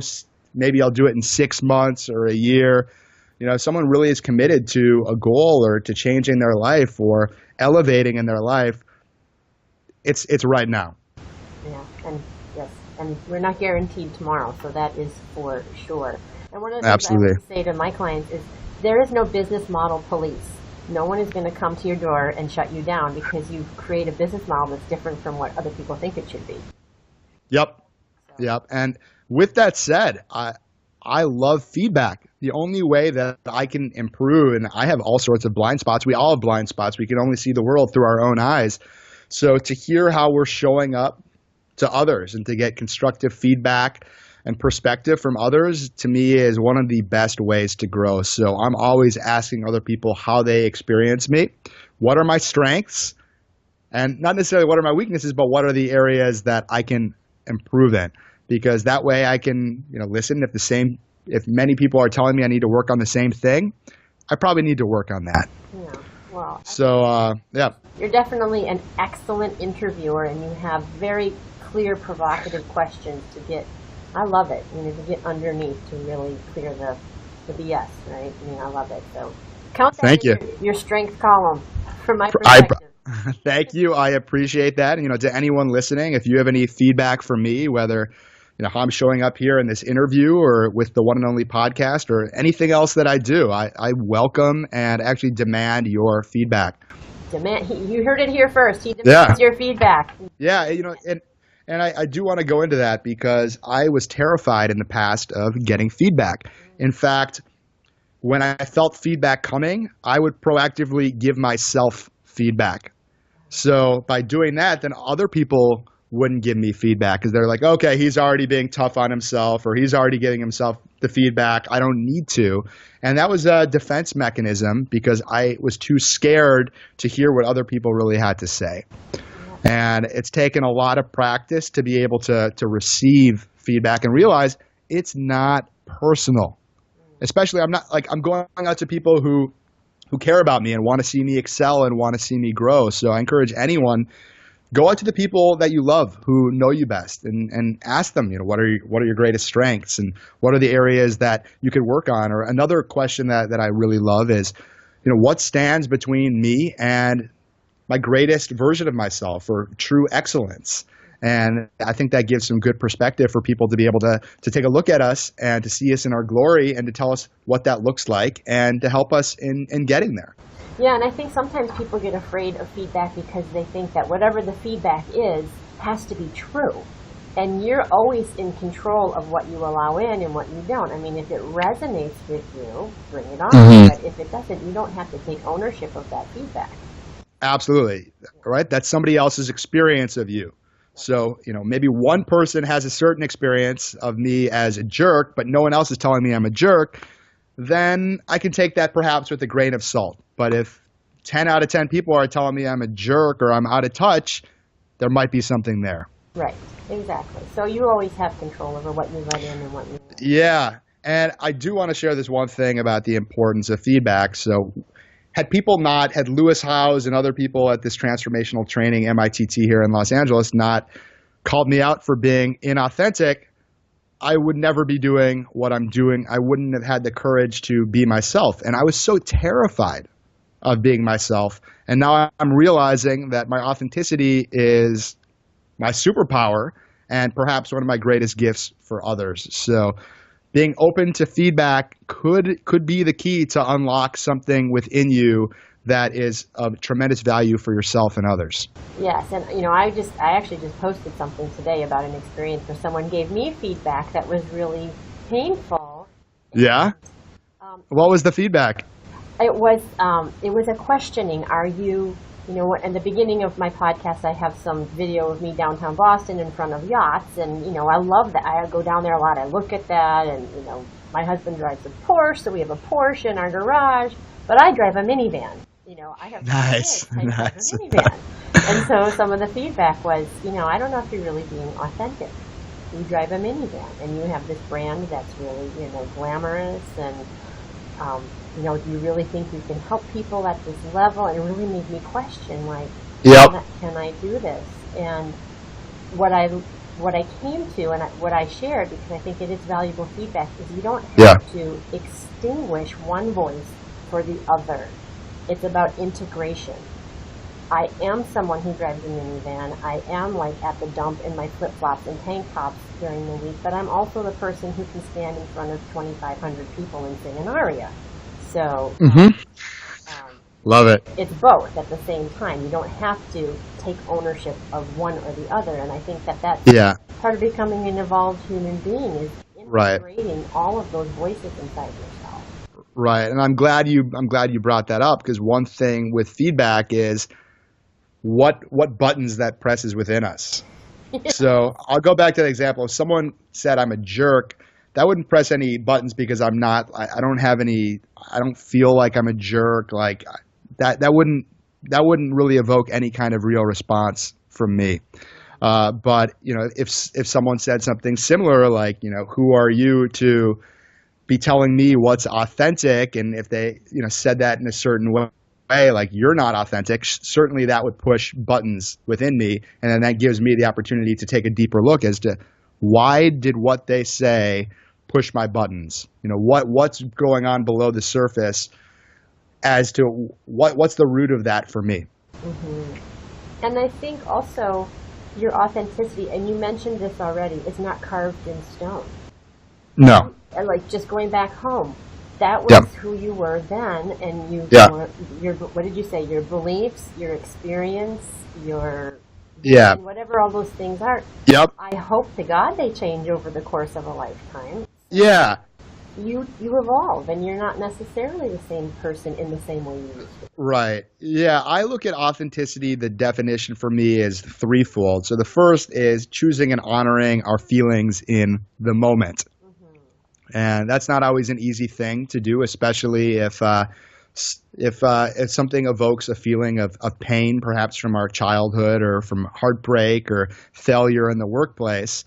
maybe I'll do it in 6 months or a year. If someone really is committed to a goal or to changing their life or elevating in their life, it's right now. Yeah, and yes, and we're not guaranteed tomorrow, so that is for sure. And one of the things I always say to my clients is there is no business model police. No one is going to come to your door and shut you down because you create a business model that's different from what other people think it should be. Yep. And with that said, I love feedback. The only way that I can improve, and I have all sorts of blind spots. We all have blind spots. We can only see the world through our own eyes. So to hear how we're showing up to others and to get constructive feedback and perspective from others, to me, is one of the best ways to grow. So I'm always asking other people how they experience me. What are my strengths? And not necessarily what are my weaknesses, but what are the areas that I can improve in? Because that way I can, listen. If many people are telling me I need to work on the same thing, I probably need to work on that. Yeah. Well. So yeah. You're definitely an excellent interviewer, and you have very clear, provocative questions to get. I love it. To get underneath to really clear the BS, right? I love it. So count that. Thank you. Your strength column from my perspective. Thank you. I appreciate that. To anyone listening, if you have any feedback for me, whether how I'm showing up here in this interview or with the One and Only podcast or anything else that I do, I welcome and actually demand your feedback. You heard it here first. He demands your feedback. Yeah, and I do want to go into that because I was terrified in the past of getting feedback. In fact, when I felt feedback coming, I would proactively give myself feedback. So by doing that, then other people wouldn't give me feedback because they're like, okay, he's already being tough on himself or he's already giving himself the feedback. I don't need to. And that was a defense mechanism because I was too scared to hear what other people really had to say. And it's taken a lot of practice to be able to receive feedback and realize it's not personal. Especially I'm going out to people who care about me and want to see me excel and want to see me grow. So I encourage anyone, go out to the people that you love who know you best and ask them, what are your greatest strengths and what are the areas that you could work on? Or another question that I really love is, what stands between me and my greatest version of myself or true excellence? And I think that gives some good perspective for people to be able to take a look at us and to see us in our glory and to tell us what that looks like and to help us in getting there. Yeah, and I think sometimes people get afraid of feedback because they think that whatever the feedback is has to be true. And you're always in control of what you allow in and what you don't. If it resonates with you, bring it on. Mm-hmm. But if it doesn't, you don't have to take ownership of that feedback. Absolutely. Right? That's somebody else's experience of you. So, maybe one person has a certain experience of me as a jerk, but no one else is telling me I'm a jerk. then I can take that perhaps with a grain of salt. But if 10 out of 10 people are telling me I'm a jerk or I'm out of touch, there might be something there. Right, exactly. So you always have control over what you let in and what you don't. Yeah, and I do want to share this one thing about the importance of feedback. So had Lewis Howes and other people at this transformational training, MITT here in Los Angeles, not called me out for being inauthentic, I would never be doing what I'm doing. I wouldn't have had the courage to be myself. And I was so terrified of being myself. And now I'm realizing that my authenticity is my superpower and perhaps one of my greatest gifts for others. So being open to feedback could be the key to unlock something within you that is of tremendous value for yourself and others. Yes, and I actually just posted something today about an experience where someone gave me feedback that was really painful. Yeah? What was the feedback? It was a questioning. Are you, at the beginning of my podcast, I have some video of me downtown Boston in front of yachts, and, I love that. I go down there a lot. I look at that, and, my husband drives a Porsche, so we have a Porsche in our garage, but I drive a minivan. I have nice. I drive a minivan. And so some of the feedback was, I don't know if you're really being authentic. You drive a minivan, and you have this brand that's really, glamorous, and, do you really think you can help people at this level? And it really made me question, like, yep. Can I do this? And what I came to, and what I shared, because I think it is valuable feedback, is you don't have to extinguish one voice for the other. It's about integration. I am someone who drives a minivan. I am like at the dump in my flip-flops and tank tops during the week, but I'm also the person who can stand in front of 2,500 people and sing an aria. So love it. It's both at the same time. You don't have to take ownership of one or the other, and I think that's part of becoming an evolved human being is integrating all of those voices inside yourself. Right, and I'm glad you brought that up, because one thing with feedback is what buttons that presses within us. So I'll go back to the example. If someone said I'm a jerk, that wouldn't press any buttons because I'm not. I don't feel like I'm a jerk. Like that wouldn't really evoke any kind of real response from me. But if someone said something similar, like who are you to be telling me what's authentic, and if they said that in a certain way, like you're not authentic, certainly that would push buttons within me, and then that gives me the opportunity to take a deeper look as to why did what they say push my buttons. What's going on below the surface as to what's the root of that for me. Mm-hmm. And I think also your authenticity, and you mentioned this already, is not carved in stone. No. Like just going back home, that was who you were then, and your what did you say? Your beliefs, your experience, your whatever all those things are. Yep. I hope to God they change over the course of a lifetime. Yeah. You evolve, and you're not necessarily the same person in the same way you used to. Right. Yeah. I look at authenticity. The definition for me is threefold. So the first is choosing and honoring our feelings in the moment. And that's not always an easy thing to do, especially if something evokes a feeling of pain, perhaps from our childhood or from heartbreak or failure in the workplace.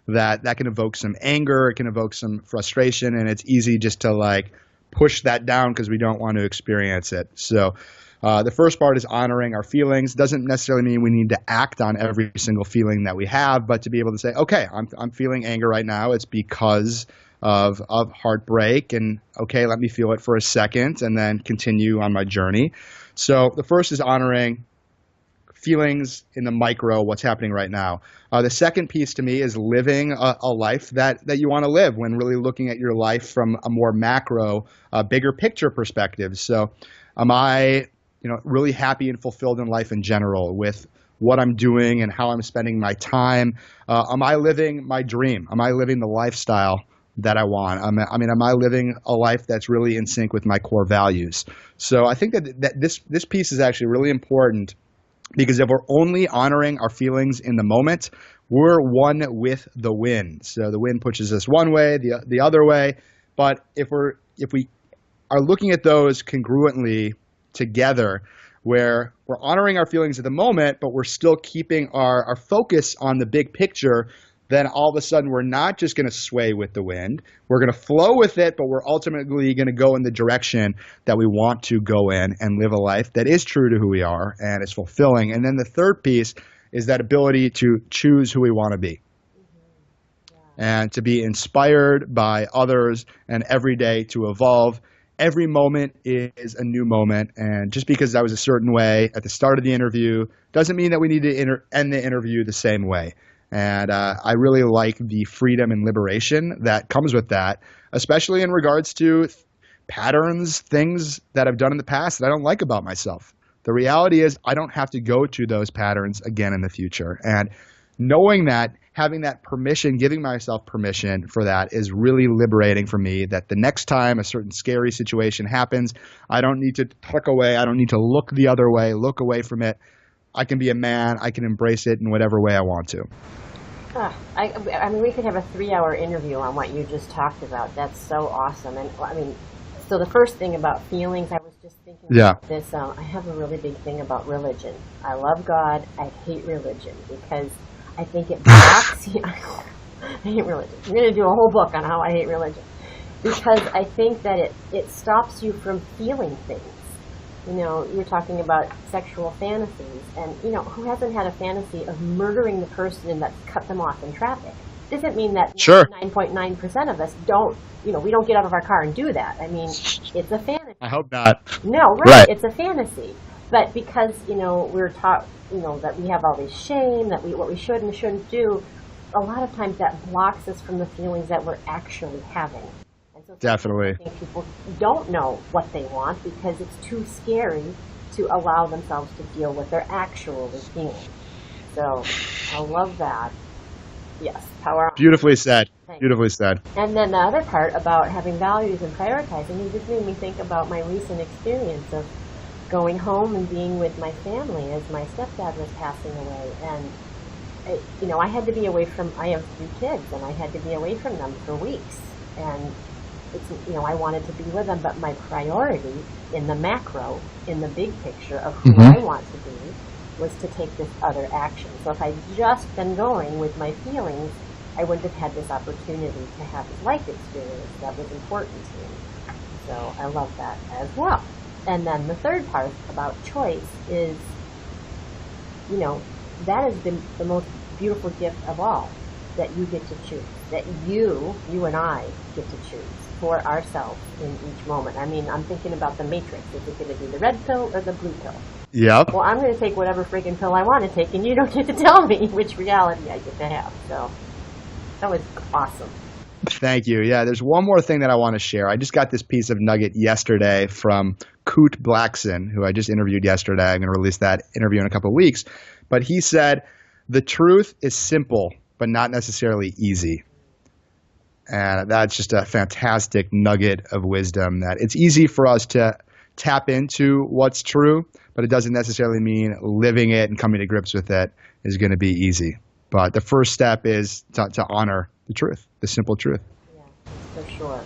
That can evoke some anger, it can evoke some frustration, and it's easy just to like push that down because we don't want to experience it. So the first part is honoring our feelings. Doesn't necessarily mean we need to act on every single feeling that we have, but to be able to say, okay, I'm feeling anger right now. It's because of heartbreak, and okay, let me feel it for a second and then continue on my journey. So the first is honoring feelings in the micro, what's happening right now. The second piece to me is living a life that you want to live, when really looking at your life from a more macro, bigger picture perspective. So am I really happy and fulfilled in life in general with what I'm doing and how I'm spending my time? Am I living my dream? Am I living the lifestyle that I want? Am I living a life that's really in sync with my core values? So I think that this piece is actually really important, because if we're only honoring our feelings in the moment, we're one with the wind. So the wind pushes us one way, the other way. But if are looking at those congruently together, where we're honoring our feelings at the moment, but we're still keeping our focus on the big picture, then all of a sudden we're not just going to sway with the wind. We're going to flow with it, but we're ultimately going to go in the direction that we want to go in and live a life that is true to who we are and is fulfilling. And then the third piece is that ability to choose who we want to be and to be inspired by others, and every day to evolve. Every moment is a new moment, and just because I was a certain way at the start of the interview doesn't mean that we need to end the interview the same way. And I really like the freedom and liberation that comes with that, especially in regards to patterns, things that I've done in the past that I don't like about myself. The reality is I don't have to go to those patterns again in the future. And knowing that, having that permission, giving myself permission for that is really liberating for me, that the next time a certain scary situation happens, I don't need to tuck away. I don't need to look the other way, look away from it. I can be a man. I can embrace it in whatever way I want to. I mean, we could have a 3-hour interview on what you just talked about. That's so awesome. And I mean, so the first thing about feelings, I was just thinking about this. I have a really big thing about religion. I love God. I hate religion because I think it blocks you. I hate religion. I'm going to do a whole book on how I hate religion because I think that it stops you from feeling things. You know, you're talking about sexual fantasies, and, you know, who hasn't had a fantasy of murdering the person that's cut them off in traffic? Doesn't mean that 9.9% of us don't, you know, we don't get out of our car and do that. I mean, it's a fantasy. I hope not. No, right. It's a fantasy. But because, you know, we're taught, you know, that we have all this shame, that what we should and shouldn't do, a lot of times that blocks us from the feelings that we're actually having. So definitely. I think people don't know what they want because it's too scary to allow themselves to feel what they're actually feeling. So I love that. Yes, power on. Beautifully said. Beautifully said. And then the other part about having values and prioritizing, it just made me think about my recent experience of going home and being with my family as my stepdad was passing away. And, you know, I had to be away from, I have 3 kids, and I had to be away from them for weeks. And it's, you know, I wanted to be with them, but my priority in the macro, in the big picture of who I want to be, was to take this other action. So if I'd just been going with my feelings, I wouldn't have had this opportunity to have this life experience that was important to me. So I love that as well. And then the third part about choice is, you know, that has been the most beautiful gift of all, that you get to choose, that you and I get to choose for ourselves in each moment. I mean, I'm thinking about the Matrix. Is it going to be the red pill or the blue pill? Yep. Well, I'm going to take whatever freaking pill I want to take, and you don't get to tell me which reality I get to have. So that was awesome. Thank you. Yeah, there's one more thing that I want to share. I just got this piece of nugget yesterday from Coot Blackson, who I just interviewed yesterday. I'm going to release that interview in a couple of weeks. But he said, the truth is simple, but not necessarily easy. And that's just a fantastic nugget of wisdom, that it's easy for us to tap into what's true, but it doesn't necessarily mean living it and coming to grips with it is going to be easy. But the first step is to honor the truth, the simple truth. Yeah, for sure.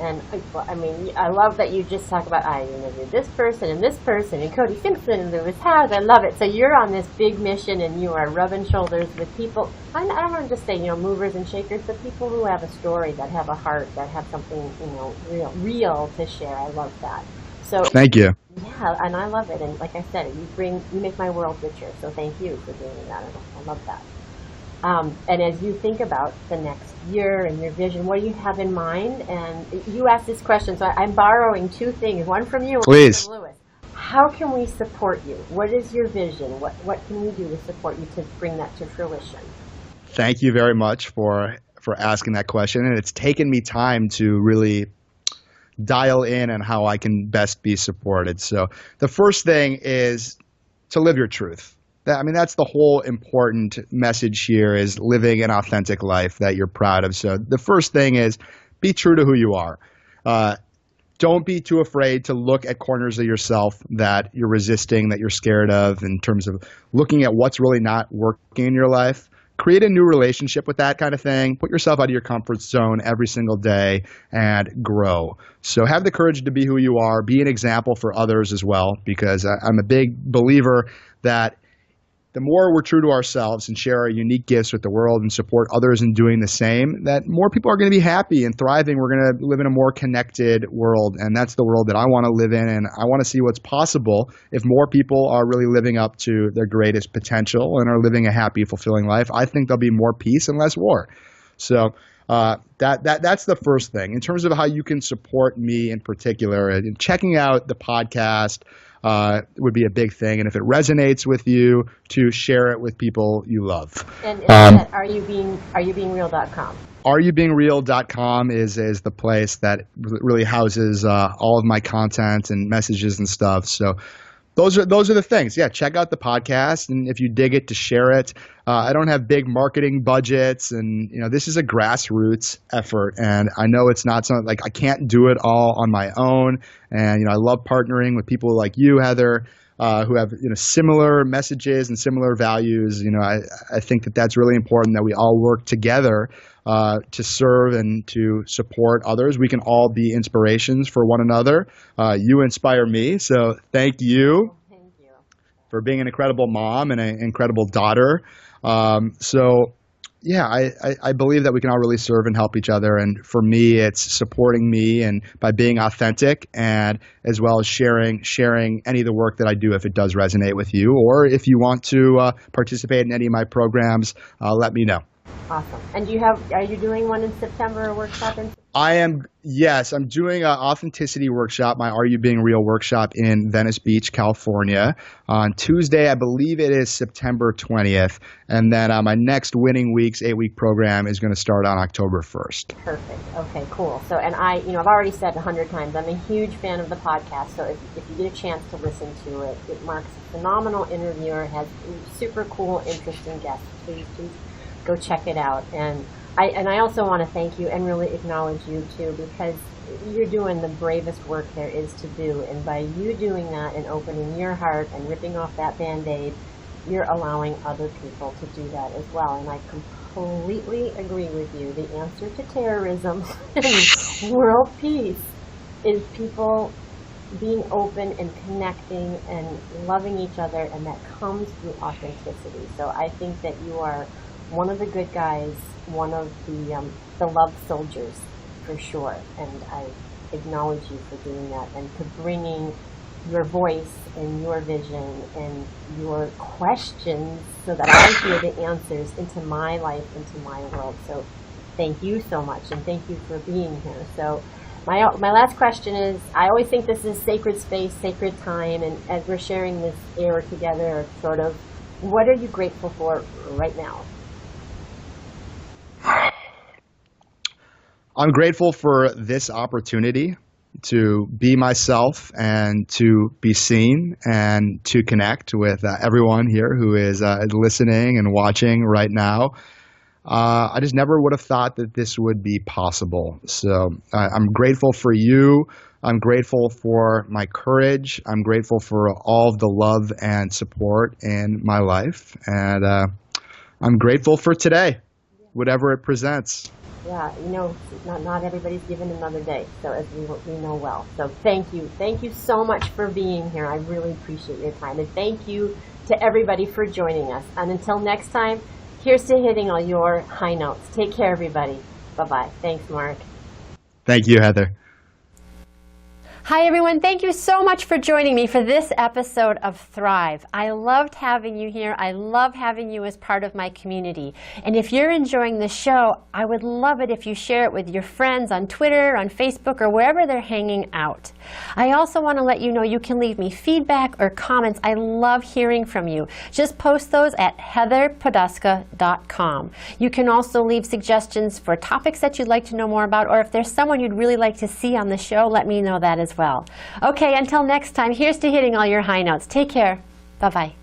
And I mean, I love that you just talk about, I interviewed this person and Cody Simpson and Lewis Howes. I love it. So you're on this big mission and you are rubbing shoulders with people. I don't want to just say, you know, movers and shakers, but people who have a story, that have a heart, that have something, you know, real to share. I love that. So thank you. Yeah, and I love it. And like I said, you make my world richer. So thank you for doing that. I love that. And as you think about the next year and your vision, what do you have in mind? And you asked this question, so I'm borrowing 2 things, one from you and one from Lewis. How can we support you? What is your vision? What can we do to support you to bring that to fruition? Thank you very much for asking that question. And it's taken me time to really dial in on how I can best be supported. So the first thing is to live your truth. I mean, that's the whole important message here, is living an authentic life that you're proud of. So the first thing is be true to who you are. Don't be too afraid to look at corners of yourself that you're resisting, that you're scared of, in terms of looking at what's really not working in your life, create a new relationship with that kind of thing. Put yourself out of your comfort zone every single day and grow. So have the courage to be who you are. Be an example for others as well, because I'm a big believer that the more we're true to ourselves and share our unique gifts with the world and support others in doing the same, that more people are going to be happy and thriving. We're going to live in a more connected world, and that's the world that I want to live in, and I want to see what's possible if more people are really living up to their greatest potential and are living a happy, fulfilling life. I think there'll be more peace and less war. So that's the first thing. In terms of how you can support me in particular, and checking out the podcast would be a big thing. And if it resonates with you, to share it with people you love. And at areyoubeingrreal.com. Areyoubeingrreal.com is the place that really houses all of my content and messages and stuff. So those are the things. Yeah, check out the podcast, and if you dig it, to share it. I don't have big marketing budgets, and this is a grassroots effort, and I know it's not something like I can't do it all on my own. And I love partnering with people like you, Heather, who have similar messages and similar values. I think that's really important, that we all work together to serve and to support others. We can all be inspirations for one another. You inspire me, so thank you. Thank you for being an incredible mom and an incredible daughter. Yeah, I believe that we can all really serve and help each other. And for me, it's supporting me and by being authentic, and as well as sharing any of the work that I do if it does resonate with you, or if you want to participate in any of my programs, let me know. Awesome. And are you doing one in September, a workshop in September? Yes, I'm doing an authenticity workshop, my Are You Being Real workshop in Venice Beach, California on Tuesday. I believe it is September 20th. And then my next Winning Weeks 8-week program is going to start on October 1st. Perfect. Okay, cool. So, and I've already said 100 times, I'm a huge fan of the podcast. So if you get a chance to listen to it, Mark's a phenomenal interviewer, has super cool, interesting guests. Please go check it out. And I also want to thank you and really acknowledge you too, because you're doing the bravest work there is to do. And by you doing that and opening your heart and ripping off that Band-Aid, you're allowing other people to do that as well. And I completely agree with you. The answer to terrorism and world peace is people being open and connecting and loving each other, and that comes through authenticity. So I think that you are one of the good guys, one of the love soldiers for sure, and I acknowledge you for doing that and for bringing your voice and your vision and your questions so that I hear the answers into my life, into my world. So thank you so much, and thank you for being here. So my last question is, I always think this is sacred space, sacred time, and as we're sharing this air together, sort of, what are you grateful for right now? I'm grateful for this opportunity to be myself and to be seen and to connect with everyone here who is listening and watching right now. I just never would have thought that this would be possible. So I'm grateful for you. I'm grateful for my courage. I'm grateful for all of the love and support in my life. And I'm grateful for today, whatever it presents. Yeah, not everybody's given another day, so as we know well. So thank you so much for being here. I really appreciate your time, and thank you to everybody for joining us. And until next time, here's to hitting all your high notes. Take care, everybody. Bye-bye. Thanks, Mark. Thank you, Heather. Hi, everyone. Thank you so much for joining me for this episode of Thrive. I loved having you here. I love having you as part of my community. And if you're enjoying the show, I would love it if you share it with your friends on Twitter, on Facebook, or wherever they're hanging out. I also want to let you know you can leave me feedback or comments. I love hearing from you. Just post those at heatherpoduska.com. You can also leave suggestions for topics that you'd like to know more about, or if there's someone you'd really like to see on the show, let me know that as well. Okay, until next time, here's to hitting all your high notes. Take care. Bye-bye.